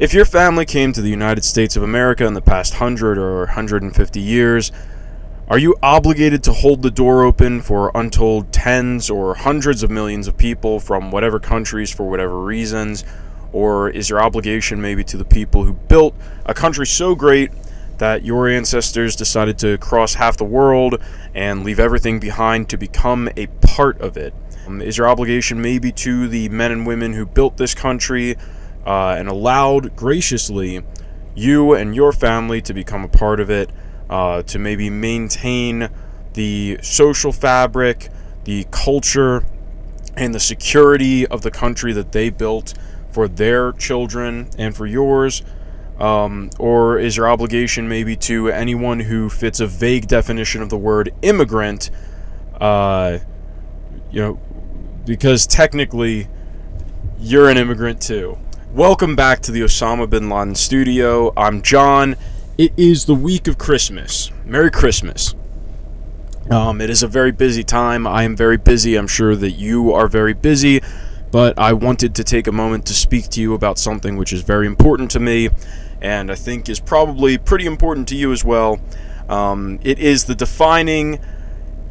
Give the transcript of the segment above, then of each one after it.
If your family came to the United States of America in the past 100 or 150 years, are you obligated to hold the door open for untold tens or hundreds of millions of people from whatever countries for whatever reasons? Or is your obligation maybe to the people who built a country so great that your ancestors decided to cross half the world and leave everything behind to become a part of it? Is your obligation maybe to the men and women who built this country and allowed graciously you and your family to become a part of it, to maybe maintain the social fabric, the culture, and the security of the country that they built for their children and for yours? Or is your obligation maybe to anyone who fits a vague definition of the word immigrant, because technically you're an immigrant too? Welcome back to the Osama bin Laden studio. I'm John. It is the week of Christmas. Merry Christmas. It is a very busy time. I am very busy. I'm sure that you are very busy, but I wanted to take a moment to speak to you about something which is very important to me, and I think is probably pretty important to you as well. It is the defining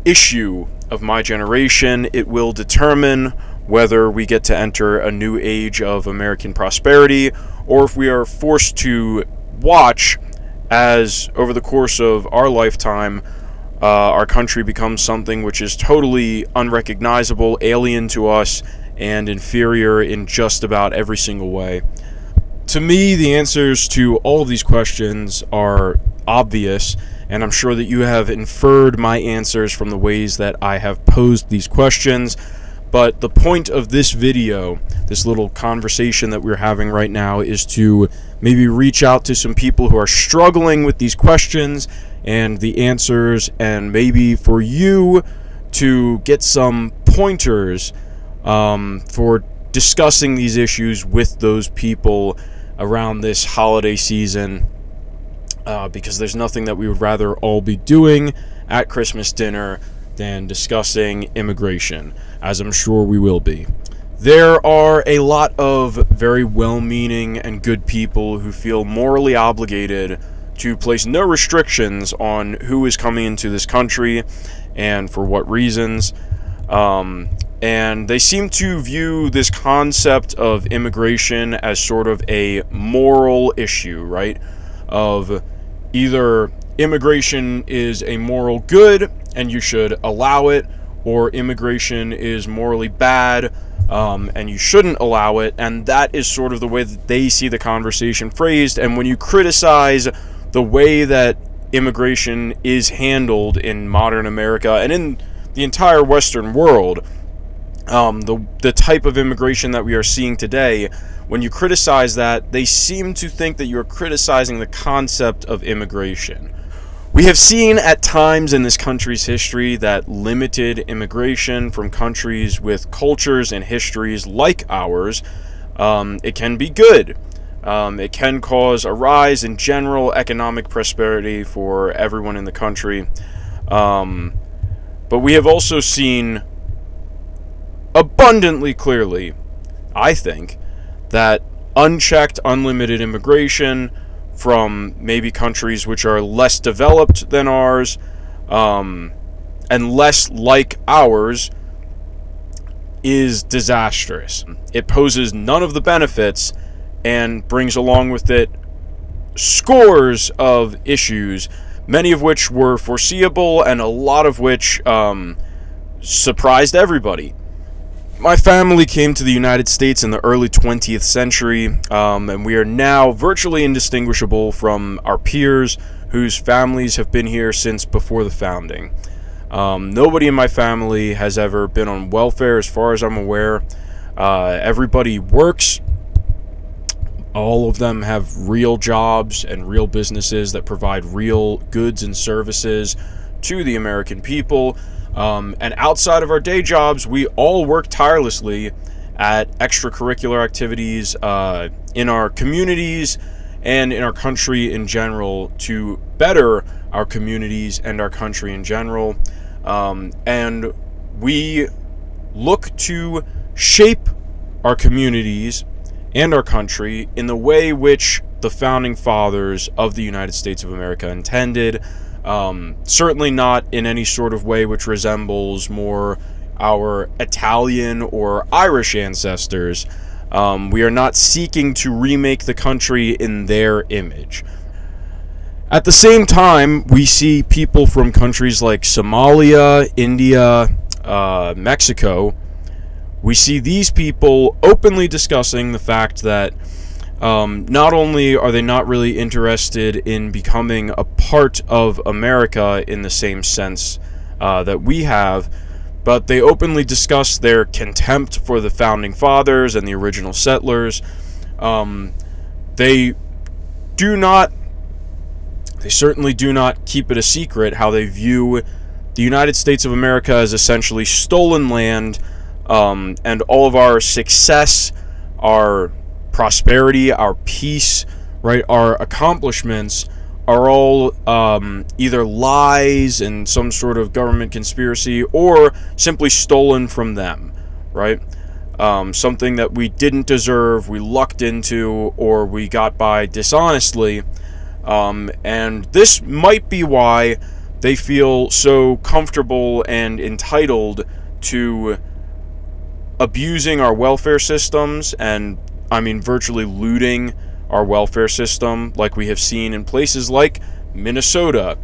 issue of my generation. It will determine whether we get to enter a new age of American prosperity, or if we are forced to watch as, over the course of our lifetime, our country becomes something which is totally unrecognizable, alien to us, and inferior in just about every single way. To me, the answers to all of these questions are obvious, and I'm sure that you have inferred my answers from the ways that I have posed these questions. But the point of this video, this little conversation that we're having right now, is to maybe reach out to some people who are struggling with these questions and the answers, and maybe for you to get some pointers for discussing these issues with those people around this holiday season, because there's nothing that we would rather all be doing at Christmas dinner than discussing immigration, as I'm sure we will be. There are a lot of very well-meaning and good people who feel morally obligated to place no restrictions on who is coming into this country and for what reasons. And they seem to view this concept of immigration as sort of a moral issue, right? Of either immigration is a moral good and you should allow it, or immigration is morally bad and you shouldn't allow it. And that is sort of the way that they see the conversation phrased. And when you criticize the way that immigration is handled in modern America and in the entire Western world, the type of immigration that we are seeing today, when you criticize that, they seem to think that you're criticizing the concept of immigration. We have seen at times in this country's history that limited immigration from countries with cultures and histories like ours, it can be good. It can cause a rise in general economic prosperity for everyone in the country. But we have also seen abundantly clearly, I think, that unchecked, unlimited immigration from maybe countries which are less developed than ours, and less like ours, is disastrous. It poses none of the benefits and brings along with it scores of issues, many of which were foreseeable and a lot of which surprised everybody. My family came to the United States in the early 20th century, and we are now virtually indistinguishable from our peers whose families have been here since before the founding. Nobody in my family has ever been on welfare as far as I'm aware. Everybody works. All of them have real jobs and real businesses that provide real goods and services to the American people. And outside of our day jobs, we all work tirelessly at extracurricular activities in our communities and in our country in general to better our communities and our country in general. And we look to shape our communities and our country in the way which the founding fathers of the United States of America intended. Certainly not in any sort of way which resembles more our Italian or Irish ancestors. We are not seeking to remake the country in their image. At the same time, we see people from countries like Somalia, India, Mexico. We see these people openly discussing the fact that not only are they not really interested in becoming a part of America in the same sense that we have, but they openly discuss their contempt for the founding fathers and the original settlers. They certainly do not keep it a secret how they view the United States of America as essentially stolen land, and all of our success, our prosperity, our peace, right, our accomplishments are all either lies and some sort of government conspiracy, or simply stolen from them, right? Something that we didn't deserve, we lucked into, or we got by dishonestly. And this might be why they feel so comfortable and entitled to abusing our welfare systems, and I mean virtually looting our welfare system, like we have seen in places like Minnesota,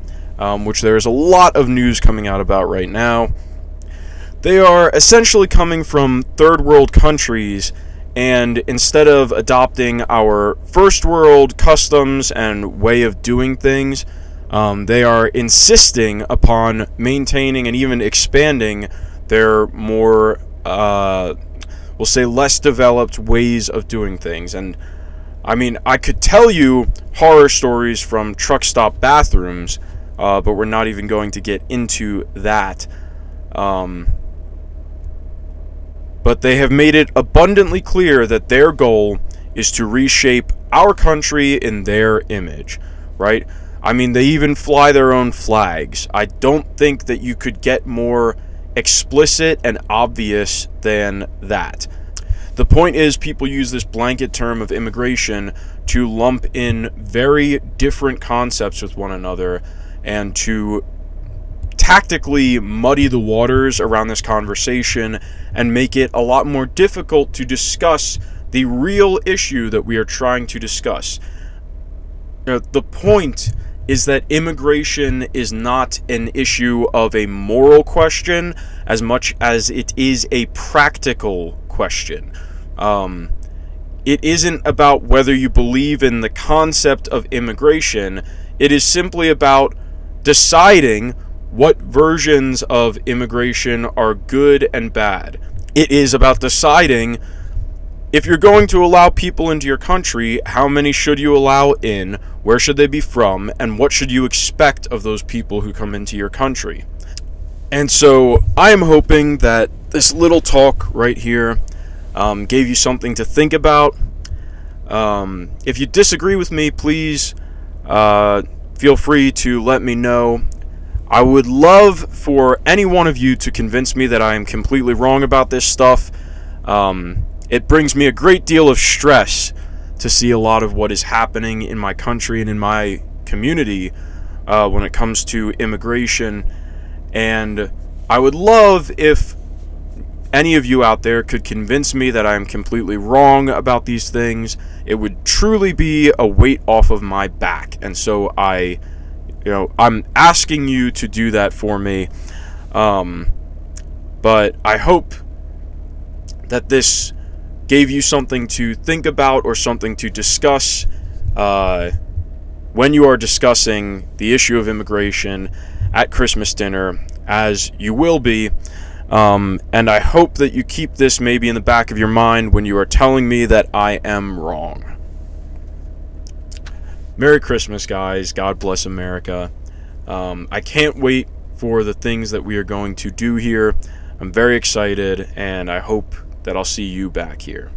which there is a lot of news coming out about right now. They are essentially coming from third world countries, and instead of adopting our first world customs and way of doing things, they are insisting upon maintaining and even expanding their more, we'll say, less developed ways of doing things. And I mean, I could tell you horror stories from truck stop bathrooms, but we're not even going to get into that. But they have made it abundantly clear that their goal is to reshape our country in their image, right? I mean, they even fly their own flags. I don't think that you could get more explicit and obvious than that. The point is, people use this blanket term of immigration to lump in very different concepts with one another and to tactically muddy the waters around this conversation and make it a lot more difficult to discuss the real issue that we are trying to discuss. The point is that immigration is not an issue of a moral question as much as it is a practical question. It isn't about whether you believe in the concept of immigration. It is simply about deciding what versions of immigration are good and bad. It is about deciding, if you're going to allow people into your country, how many should you allow in, where should they be from, and what should you expect of those people who come into your country. And so I am hoping that this little talk right here gave you something to think about. If you disagree with me, please feel free to let me know. I would love for any one of you to convince me that I am completely wrong about this stuff. It brings me a great deal of stress to see a lot of what is happening in my country and in my community when it comes to immigration. And I would love if any of you out there could convince me that I am completely wrong about these things. It would truly be a weight off of my back. And so I'm asking you to do that for me. But I hope that this gave you something to think about or something to discuss when you are discussing the issue of immigration at Christmas dinner, as you will be. And I hope that you keep this maybe in the back of your mind when you are telling me that I am wrong. Merry Christmas, guys. God bless America. I can't wait for the things that we are going to do here. I'm very excited, and I hope that I'll see you back here.